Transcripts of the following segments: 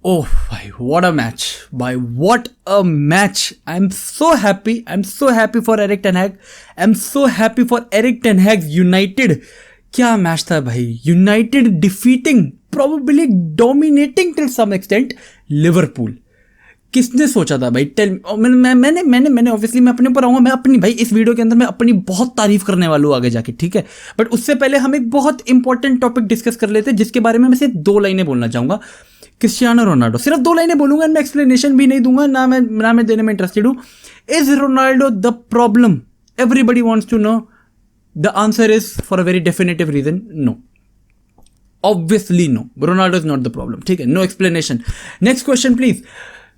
Oh, bhai, what a match. Bhai, what a match. I'm so happy. I'm so happy for Erik ten Hag. I'm so happy for Erik ten Hag's United. क्या match था भाई. United defeating, probably dominating till some extent, Liverpool. किसने सोचा था भाई. मैंने obviously मैं अपने ऊपर आऊँगा. मैं अपनी भाई इस वीडियो के अंदर मैं अपनी बहुत तारीफ करने वाला हूँ आगे जाके, ठीक है. बट उससे पहले हम एक बहुत इंपॉर्टेंट टॉपिक डिस्कस कर लेते हैं जिसके बारे में मैं सिर्फ 2 लाइनें बोलना चाहूँगा. Cristiano Ronaldo. सिर्फ 2 लाइनें बोलूंगा, मैं एक्सप्लेनेशन भी नहीं दूंगा, ना मैं देने में इंटरेस्टेड हूँ. Is Ronaldo the problem? Everybody wants to know. The answer is for a very definitive reason, no. Obviously no, Ronaldo is not the problem. ठीक है, no explanation. Next question please.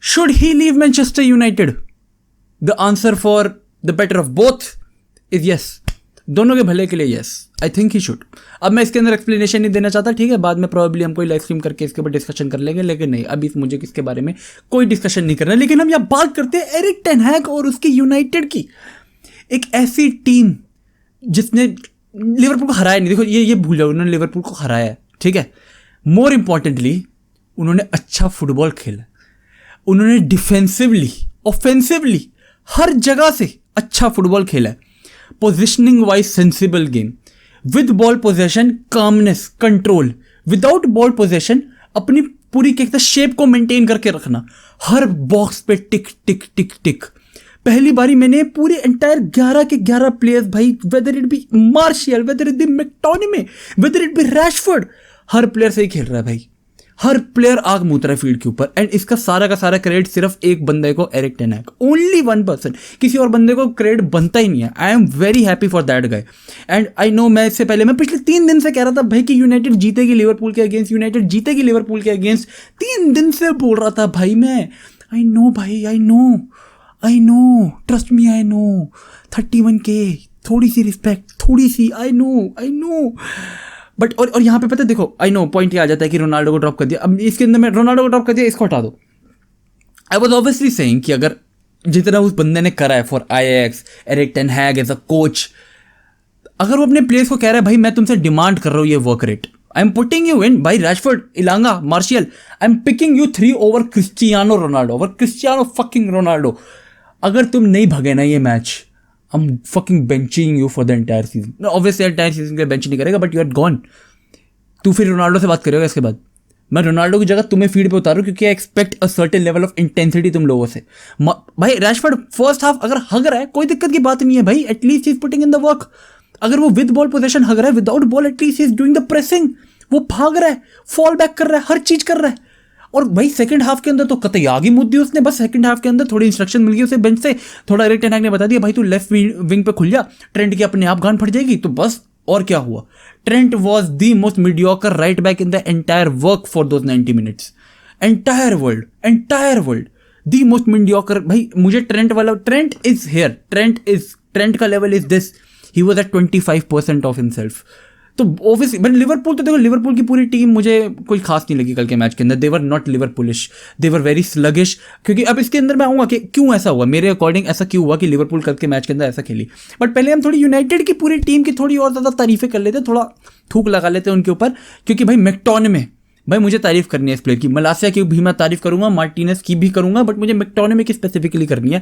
Should he leave Manchester United? The answer for the better of both is yes. दोनों के भले के लिए yes, I think he should. अब मैं इसके अंदर एक्सप्लेनेशन नहीं देना चाहता, ठीक है. बाद में प्रोबेबली हम कोई लाइव स्ट्रीम करके इसके ऊपर डिस्कशन कर लेंगे, लेकिन नहीं, अभी मुझे इसके बारे में कोई डिस्कशन नहीं करना. लेकिन हम यहाँ बात करते हैं एरिक टेन हैग और उसकी यूनाइटेड की. एक ऐसी टीम जिसने लिवरपूल को हराया नहीं. देखो ये भूल जाओ, उन्होंने लिवरपूल को हराया है, ठीक है. मोर इंपॉर्टेंटली उन्होंने अच्छा फुटबॉल खेला. उन्होंने डिफेंसिवली, ऑफेंसिवली, हर जगह से अच्छा फुटबॉल खेला है. Positioning wise sensible game, with ball possession calmness, control. Without ball possession अपनी पूरी शेप को मेंटेन करके रखना. हर बॉक्स पे टिक टिक टिक टिक. पहली बारी मैंने पूरे एंटायर 11 के 11 प्लेयर्स भाई, whether it be Martial, whether it be McTominay, whether it be Rashford, हर प्लेयर से ही खेल रहा है भाई. हर प्लेयर आग मूत रहा है फील्ड के ऊपर. एंड इसका सारा का सारा क्रेडिट सिर्फ एक बंदे को, एरिक टेन हैग. ओनली 1%. किसी और बंदे को क्रेडिट बनता ही नहीं है. I am very happy for that guy. And I know, मैं इससे पहले मैं पिछले 3 दिन से कह रहा था भाई कि यूनाइटेड जीतेगी लिवरपूल के अगेंस्ट, यूनाइटेड जीतेगी लिवरपूल के अगेंस्ट. 3 दिन से बोल रहा था भाई मैं. आई नो भाई, I know, trust me, I know. 31K, थोड़ी सी रिस्पेक्ट, थोड़ी सी. I know. बट और यहाँ पे पता है, देखो, आई नो पॉइंट ये आ जाता है कि रोनाल्डो को ड्रॉप कर दिया. अब इसके अंदर मैं रोनाल्डो को ड्रॉप कर दिया, इसको हटा दो. आई वॉज ऑब्वियसली सेइंग कि अगर जितना उस बंदे ने करा है फॉर आईएक्स, Erik ten Hag as a coach, अगर वो अपने प्लेयर्स को कह रहा है भाई मैं तुमसे डिमांड कर रहा हूँ ये work rate, I am putting you in भाई, Rashford, Elanga, Martial, I am picking you 3 over Cristiano Ronaldo, over Cristiano fucking Ronaldo. अगर तुम नहीं भगे ना ये match, I'm fucking benching you for the entire season. No, obviously entire season के लिए bench नहीं करेगा, but you are gone. तू फिर रोनाल्डो से बात करेगा इसके बाद. मैं रोनाल्डो की जगह तुम्हें फील्ड पे उतारूँ क्योंकि I expect a certain level of intensity तुम लोगों से. भाई रैशफोर्ड फर्स्ट हाफ अगर हग रहा है कोई दिक्कत की बात नहीं है भाई, at least he is putting in the work. अगर वो विद बॉल पोजीशन हग रहा है, without ball at least he is doing the pressing. वो भाग रहा है, फॉल बैक कर रहा है, हर चीज कर रहा है. और भाई सेकंड हाफ के अंदर तो कतई आगे मुद्द दी उसने. बस सेकंड हाफ के अंदर थोड़ी इंस्ट्रक्शन मिल गई उसे बेंच से, थोड़ा एरिक टेन हैग ने बता दिया भाई तू लेफ्ट विंग पे खुल जा, ट्रेंट की अपने आप गांड फट जाएगी. तो बस, और क्या हुआ. Trent was the most mediocre right back in the entire work for those 90 minutes. Entire world the most mediocre. भाई मुझे ट्रेंट इज हेयर, ट्रेंट का level is this. He was at 25% of himself. तो obviously but Liverpool, तो देखो Liverpool की पूरी team मुझे कोई खास नहीं लगी कल के मैच के अंदर. They were not Liverpoolish, they were very sluggish. क्योंकि अब इसके अंदर मैं आऊँगा कि क्यों ऐसा हुआ, मेरे अकॉर्डिंग ऐसा क्यों हुआ कि लिवरपूल कल के मैच के अंदर ऐसा खेली. बट पहले हम थोड़ी यूनाइटेड की पूरी टीम की थोड़ी और ज़्यादा तारीफें कर लेते, थोड़ा थूक लगा लेते उनके ऊपर. क्योंकि भाई मैक्टोनिमे, भाई मुझे तारीफ करनी है इस प्लेयर की. मलासिया की भी मैं तारीफ करूंगा, मार्टिनेज की भी करूंगा, बट मुझे मैक्टोनिमे की स्पेसिफिकली करनी है.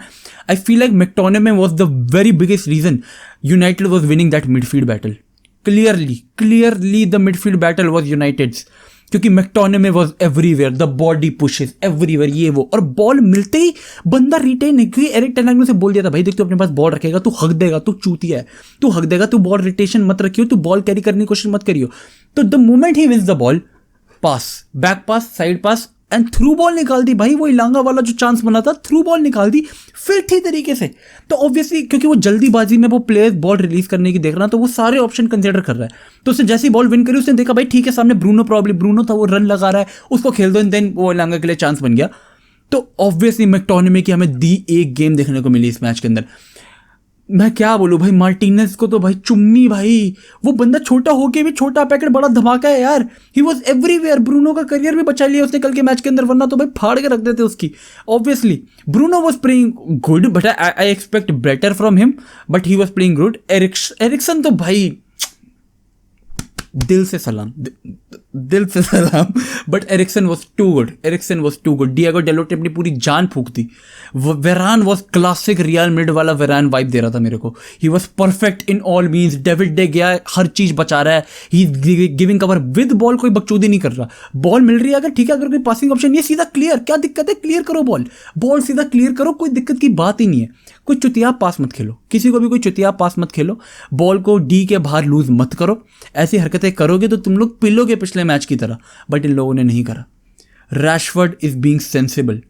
I feel like McTominay was the very biggest reason United was winning that midfield battle. Clearly the midfield battle was United's. क्योंकि मैक्टोनिमे was everywhere, the body pushes everywhere, ये वो. और बॉल मिलते ही बंदा रिटेन नहीं. क्योंकि एरिक टेन हैग ने उसे बोल दिया था भाई देख तू अपने पास बॉल रखेगा तू हक देगा, तू चूतिया है, तू हक देगा, तू बॉल रिटेशन मत रखियो, तू बॉल कैरी करने की कोशिश मत करियो. तो the moment he wins the ball, pass, back pass, side pass and through ball निकाल दी भाई. वो इलांगा वाला जो चांस बना था, थ्रू बॉल निकाल दी फिल्थी तरीके से. तो ऑब्वियसली क्योंकि वो जल्दीबाजी में वो प्लेयर बॉल रिलीज करने की देख रहा, तो वो सारे ऑप्शन कंसिडर कर रहा है. तो उसने जैसी बॉल विन करी उसने देखा भाई ठीक है सामने ब्रूनो था, वो रन लगा रहा है, उसको खेल दो. एंड देन वो इलांगा के लिए चांस बन गया. तो ऑब्वियसली मैक्टोनिमे की हमें दी एक गेम देखने को मिली इस मैच के अंदर. मैं क्या बोलूं भाई, मार्टिनेज को तो भाई चुम्मी भाई. वो बंदा छोटा होके भी छोटा पैकेट बड़ा धमाका है यार. He was everywhere. ब्रूनो का करियर भी बचा लिया उसने कल के मैच के अंदर, वरना तो भाई फाड़ के रख देते उसकी. Obviously Bruno was playing good, but I expect better from him, but he was playing good. Eriksen तो भाई दिल से सलाम, दिल से सलाम, but Eriksen was too good, Eriksen was too good. Diego Dalot ने अपनी पूरी जान फूक दी। Varane was classic real mid वाला वेरान वाइब दे रहा था मेरे को। He was perfect in all means. David de Gea, हर चीज बचा रहा है, he giving cover with ball, कोई बकचोदी नहीं कर रहा। बॉल मिल रही है अगर, ठीक है, अगर कोई पासिंग ऑप्शन, ये सीधा क्लियर, क्या दिक्कत है, क्लियर करो बॉल, बॉल सीधा क्लियर करो, कोई दिक्कत की बात ही नहीं है। कोई चुतिया पास मत खेलो, किसी को भी कोई चुतिया पास मत खेलो, बॉल को डी के बाहर लूज मत करो। ऐसी हरकतें करोगे तो तुम लोग पिलोगे पिछले मैच की तरह, बट इन लोगों ने नहीं करा। Rashford is being sensible,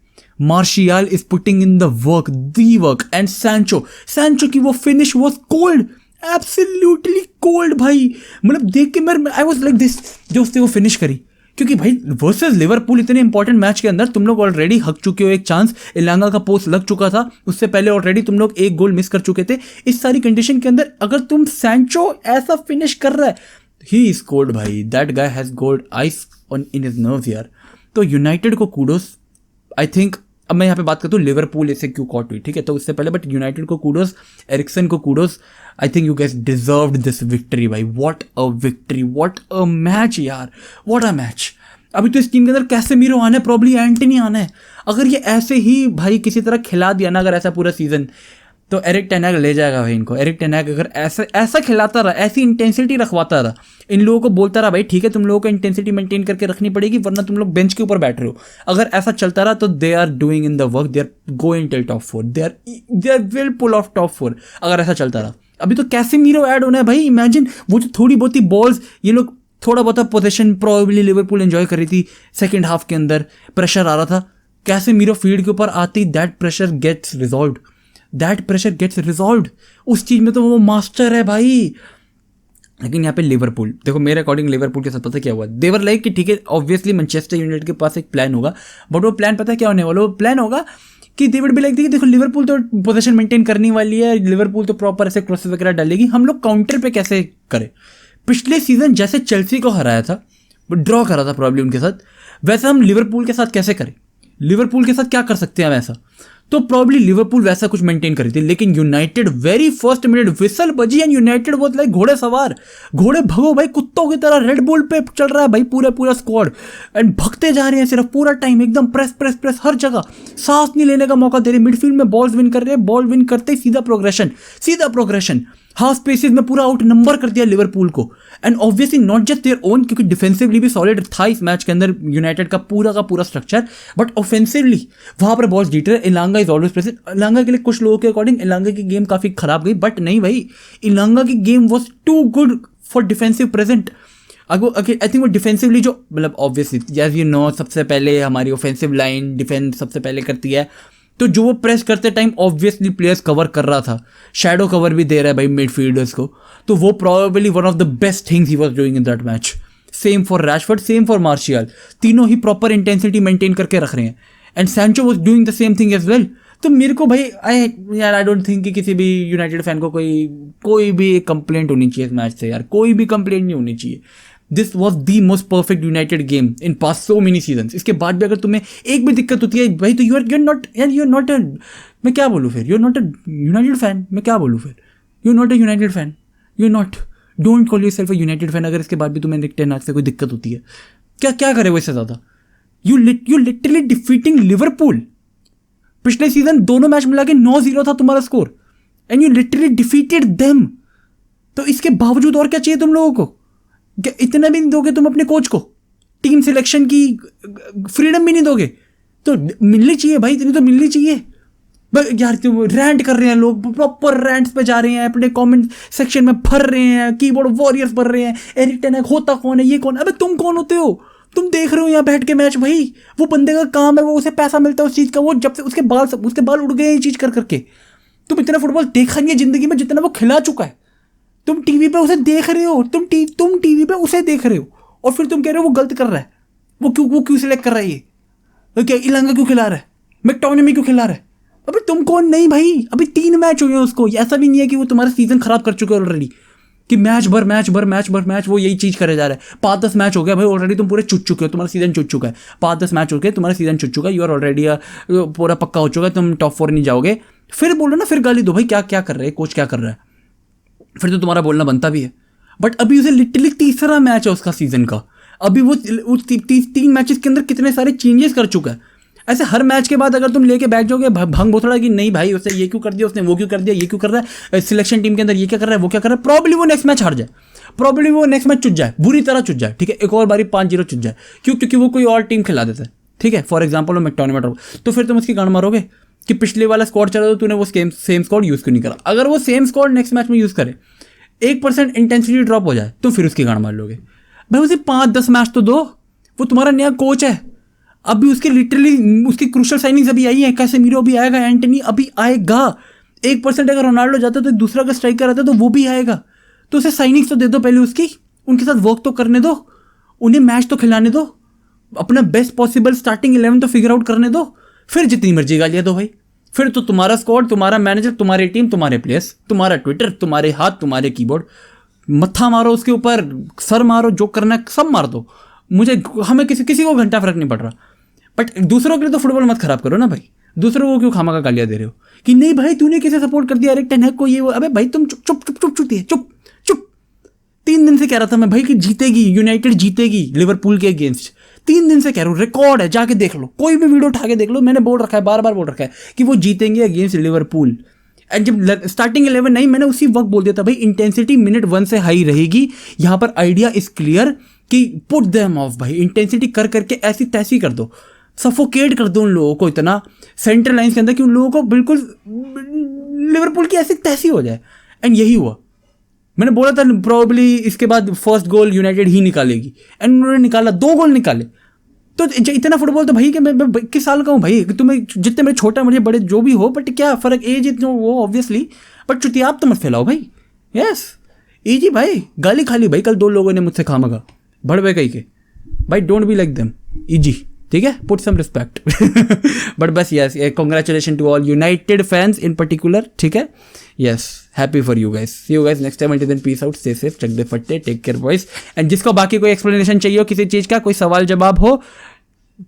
martial is putting in the work, the work, and Sancho की वो finish was cold, absolutely cold भाई। मतलब देख के मैं आई वाज लाइक दिस, जो उसने वो फिनिश करी, क्योंकि भाई वर्सेस लिवरपूल इतने इंपॉर्टेंट मैच के अंदर तुम लोग ऑलरेडी हक चुके हो एक चांस, इलांगा का पोस्ट लग चुका था, उससे पहले ऑलरेडी तुम लोग एक गोल मिस कर चुके थे। इस सारी कंडीशन के अंदर अगर तुम सैंचो ऐसा फिनिश कर रहा है, ही इज कोल्ड भाई, that guy has gold ice on in his nerves यार। तो यूनाइटेड को कूडोस, आई थिंक। अब मैं यहाँ पे बात करता हूँ लिवरपूल ऐसे क्यों कॉट हुई, ठीक है, तो उससे पहले, बट यूनाइटेड को कूडोस, एरिक्सन को kudos. I think you guys deserved this victory भाई। What a victory, what a match यार, व्हाट अ मैच। अभी तो इस टीम के अंदर कैसेमीरो आना है, प्रॉब्ली एंटनी आना है। अगर ये ऐसे ही भाई किसी तरह खिला दिया ना, अगर ऐसा पूरा सीजन, तो एरिक टेन हैग ले जाएगा भाई इनको। एरिक टेन हैग अगर ऐसा खिलाता रहा, ऐसी इंटेंसिटी रखवाता रहा, इन लोगों को बोलता रहा भाई ठीक है तुम लोगों को इंटेंसिटी मेंटेन करके रखनी पड़ेगी, वरना तुम लोग बेंच के ऊपर बैठ रहे हो, अगर ऐसा चलता रहा तो they are doing in the work, they are going till top 4, they are will pull off top 4 अगर ऐसा चलता रहा। अभी तो कैसेमीरो ऐड होना है भाई। इमेजिन वो जो थोड़ी बहुत ही बॉल्स ये लोग, थोड़ा बहुत पोजीशन प्रोबेबली लिवरपूल एंजॉय कर रही थी सेकंड हाफ के अंदर, प्रेशर आ रहा था, कैसेमीरो फील्ड के ऊपर आती, that pressure gets resolved, that pressure gets resolved. उस चीज में तो वो मास्टर है भाई। लेकिन यहाँ पे लिवरपूल, देखो मेरे अकॉर्डिंग लिवरपूल के साथ पता क्या हुआ, देवर लाइक कि ठीक है ऑब्वियसली मैनचेस्टर यूनाइटेड के पास एक प्लान होगा, बट वो प्लान पता है क्या होने वाला, वो प्लान होगा कि दे वुड बी लाइक, देखो लिवरपूल तो पोजीशन मेंटेन करने वाली है, लिवरपूल तो प्रॉपर ऐसे क्रॉसेस वगैरह डालेगी, हम लोग काउंटर पे कैसे करें। पिछले सीजन जैसे चेल्सी को हराया था, ड्रॉ करा था प्रॉब्लम के साथ, वैसा हम लिवरपूल के साथ कैसे करें, लिवरपूल के साथ क्या कर सकते हैं वैसा, तो प्रॉब्ली लिवरपूल वैसा कुछ मेंटेन करी थी। लेकिन United very first minute whistle बजी एंड यूनाइटेड बहुत लाइक घोड़े सवार, घोड़े भगो भाई कुत्तों की तरह, रेड बुल पे चल रहा है भाई पूरा स्क्वाड, एंड भगते जा रहे हैं सिर्फ पूरा टाइम, एकदम प्रेस हर जगह, सांस नहीं लेने का मौका दे रहे, मिडफील्ड में बॉल्स विन कर रहे हैं, बॉल विन करते ही सीधा प्रोग्रेशन, हाफ स्पेसेस में पूरा आउट नंबर कर दिया लिवरपूल को। And obviously not just their own, क्योंकि डिफेंसिवली भी सॉलिड था इस मैच के अंदर यूनाइटेड का पूरा स्ट्रक्चर, बट ऑफेंसिवली वहां पर बॉल्स जीत रहे। इलांगा इज ऑलवेज प्रेजेंट। इलांगा के लिए कुछ लोगों के अकॉर्डिंग इलांगा की गेम काफी खराब गई, बट नहीं भाई, इलांगा की game was too good for defensive present. I think वो डिफेंसिवली जो, मतलब ऑब्वियसली एज यू नो सबसे पहले हमारी ऑफेंसिव लाइन डिफेंस सबसे पहले करती है, तो जो वो प्रेस करते टाइम ऑब्वियसली प्लेयर्स कवर कर रहा था, शैडो कवर भी दे रहा है भाई मिडफील्डर्स को, तो वो probably one of the best things he was doing in that match. Same for Rashford, same for Martial, तीनों ही प्रॉपर इंटेंसिटी मेंटेन करके रख रहे हैं, and Sancho was doing the same thing as well. तो मेरे को भाई आई डोंट थिंक कि किसी भी यूनाइटेड फैन को कोई भी कंप्लेंट होनी चाहिए इस मैच से यार, कोई भी कंप्लेंट नहीं होनी चाहिए। This was the most perfect United game in past so many seasons. इसके बाद भी अगर तुम्हें एक भी दिक्कत होती है भाई, तो यूर नॉट अ, मैं क्या बोलूँ फिर, you're not a United fan, मैं क्या बोलूँ फिर, you're not a United fan, you're not, don't call yourself a United fan. अगर इसके बाद भी तुम्हें एरिक टेन हैग से कोई दिक्कत होती है, क्या करे वो इससे ज़्यादा। You literally defeating Liverpool. पिछले सीजन दोनों मैच मिला के 9-0 था तुम्हारा score, and you literally defeated them. तो इसके बावजूद और क्या चाहिए तुम लोगों को, इतना भी नहीं दोगे तुम अपने कोच को, टीम सिलेक्शन की फ्रीडम भी नहीं दोगे, तो मिलनी चाहिए भाई, इतनी तो मिलनी चाहिए यार। तो रैंट कर रहे हैं लोग, प्रॉपर रैंट्स पे जा रहे हैं, अपने कमेंट सेक्शन में भर रहे हैं, कीबोर्ड वॉरियर्स भर रहे हैं, एरिक टेन हैग होता कौन है, ये कौन, अबे तुम कौन होते हो, तुम देख रहे हो यहाँ बैठ के मैच भाई, वो बंदे का काम है, वो उसे पैसा मिलता है उस चीज़ का, वो जब से उसके बाल उड़ गए ये चीज़ कर करके। तुम इतना फुटबॉल देखा नहीं है जिंदगी में जितना वो खिला चुका है, तुम टीवी पे उसे देख रहे हो, तुम टीवी पे उसे देख रहे हो, और फिर तुम कह रहे हो वो गलत कर रहा है, वो क्यों सिलेक्ट कर रहा है, ये तो क्या इलांगा क्यों खिला रहा है, मैकटोमिनी क्यों खिला रहा है। अबे तुम कौन, नहीं भाई अभी 3 मैच हुए हैं उसको, ऐसा भी नहीं है कि वो तुम्हारा सीजन खराब कर चुके हैं ऑलरेडी, कि मैच भर वो यही चीज़ करे जा रहा है। 5-10 मैच हो गया भाई, ऑलरेडी तुम पूरे चुट चुके हो, तुम्हारा सीजन चुट चुका है, 5-10 मैच हो गए, तुम्हारा सीजन चुट चुका है, यू आर ऑलरेडी पूरा पक्का हो चुका है, तुम टॉप 4 नहीं जाओगे। फिर बोलो ना, फिर गाली दो भाई, क्या कर रहे हैं कोच, क्या कर रहा है, फिर तो तुम्हारा बोलना बनता भी है। बट अभी उसे लिटरली तीसरा मैच है उसका सीजन का, अभी वो 3 मैचेस के अंदर कितने सारे चेंजेस कर चुका है। ऐसे हर मैच के बाद अगर तुम लेके बैठ जाओगे भंग बोथड़ा कि नहीं भाई उसने ये क्यों कर दिया, उसने वो क्यों कर दिया, ये क्यों कर रहा है, सिलेक्शन टीम के अंदर ये क्या कर रहा है, वो क्या कर रहा है, प्रॉब्ली वो नेक्स्ट मैच हार जाए, प्रॉब्ली वो नेक्स्ट मैच चुट जाए, बुरी तरह चुट जाए, ठीक है, एक और बारी 5-0 चुट जाए, क्यों, क्योंकि वो कोई और टीम खिला देता है, ठीक है, फॉर एग्जाम्पल मैकटोमिनाई, तो फिर तुम उसकी गांड मारोगे कि पिछले वाला स्क्वाड चला तो तूने वो सेम स्क्वाड यूज़ क्यों नहीं करा। अगर वो सेम स्क्वाड नेक्स्ट मैच में यूज़ करे, 1% इंटेंसिटी ड्रॉप हो जाए तो फिर उसकी गांड मार लोगे। भाई उसे 5-10 मैच तो दो, वो तुम्हारा नया कोच है। अभी उसके लिटरली उसकी क्रूशल साइनिंग्स अभी आई है, कैसेमीरो अभी आएगा, एंटनी अभी आएगा। 1% अगर रोनाल्डो जाता तो दूसरा का स्ट्राइकर आता तो वो भी आएगा। तो उसे साइनिंग्स तो दे दो पहले, उसकी उनके साथ वर्क तो करने दो, उन्हें मैच तो खिलाने दो, अपना बेस्ट पॉसिबल स्टार्टिंग 11 तो फिगर आउट करने दो, फिर जितनी मर्जी गालियां दो भाई। फिर तो तुम्हारा स्क्वाड, तुम्हारा मैनेजर, तुम्हारी टीम, तुम्हारे प्लेयर्स, तुम्हारा ट्विटर, तुम्हारे हाथ, तुम्हारे कीबोर्ड, मत्था मारो उसके ऊपर, सर मारो, जो करना है सब मार दो, हमें किसी को घंटा फर्क नहीं पड़ रहा। बट दूसरों के लिए तो फुटबॉल मत खराब करो ना भाई। दूसरों को क्यों खामा का गालियां दे रहे हो कि नहीं भाई तूने कैसे सपोर्ट कर दिया एरिक टेन हैग को, ये वो। अबे भाई तुम चुप चुप चुप चुप चुप चुप चुप 3 दिन से कह रहा था मैं भाई कि जीतेगी, यूनाइटेड जीतेगी लिवरपूल के अगेंस्ट। 3 दिन से कह रहा हूँ, रिकॉर्ड है, जाके देख लो, कोई भी वीडियो उठा के देख लो, मैंने बोल रखा है, बार बार बोल रखा है कि वो जीतेंगे अगेंस्ट लिवरपूल। एंड जब स्टार्टिंग 11 नहीं, मैंने उसी वक्त बोल दिया था भाई इंटेंसिटी मिनट 1 से हाई रहेगी। यहाँ पर आइडिया इज क्लियर कि पुट देम ऑफ भाई, इंटेंसिटी कर करके ऐसी तैसी कर दो, सफोकेट कर दो उन लोगों को इतना सेंट्रल लाइन के अंदर कि उन लोगों को बिल्कुल लिवरपूल की ऐसी तैसी हो जाए। एंड यही हुआ। मैंने बोला था प्रोबेबली इसके बाद फर्स्ट गोल यूनाइटेड ही निकालेगी, एंड उन्होंने निकाला, 2 गोल निकाले। तो इतना फुटबॉल तो भाई कि मैं किस साल का हूँ भाई, तुम्हें जितने मेरे छोटा मुझे बड़े जो भी हो, बट क्या फर्क, एज इतना वो ऑब्वियसली, बट चुतियाब तो मत फैलाओ भाई। यस इजी भाई, गाली खाली भाई कल 2 लोगों ने मुझसे खामगा भड़वे कही के भाई, don't be like them, easy, ठीक है, पुट सम रिस्पेक्ट। बट बस yes, congratulation to all United fans in particular, ठीक है, yes, happy for you guys, see you guys next time, until then peace out, stay safe, चक दे फट्टे, take care boys. And जिसको बाकी कोई explanation चाहिए हो किसी चीज़ का, कोई सवाल जवाब हो,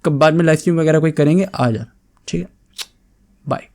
बाद में लाइव स्ट्रीम वगैरह कोई करेंगे, आ जा, ठीक है, बाय।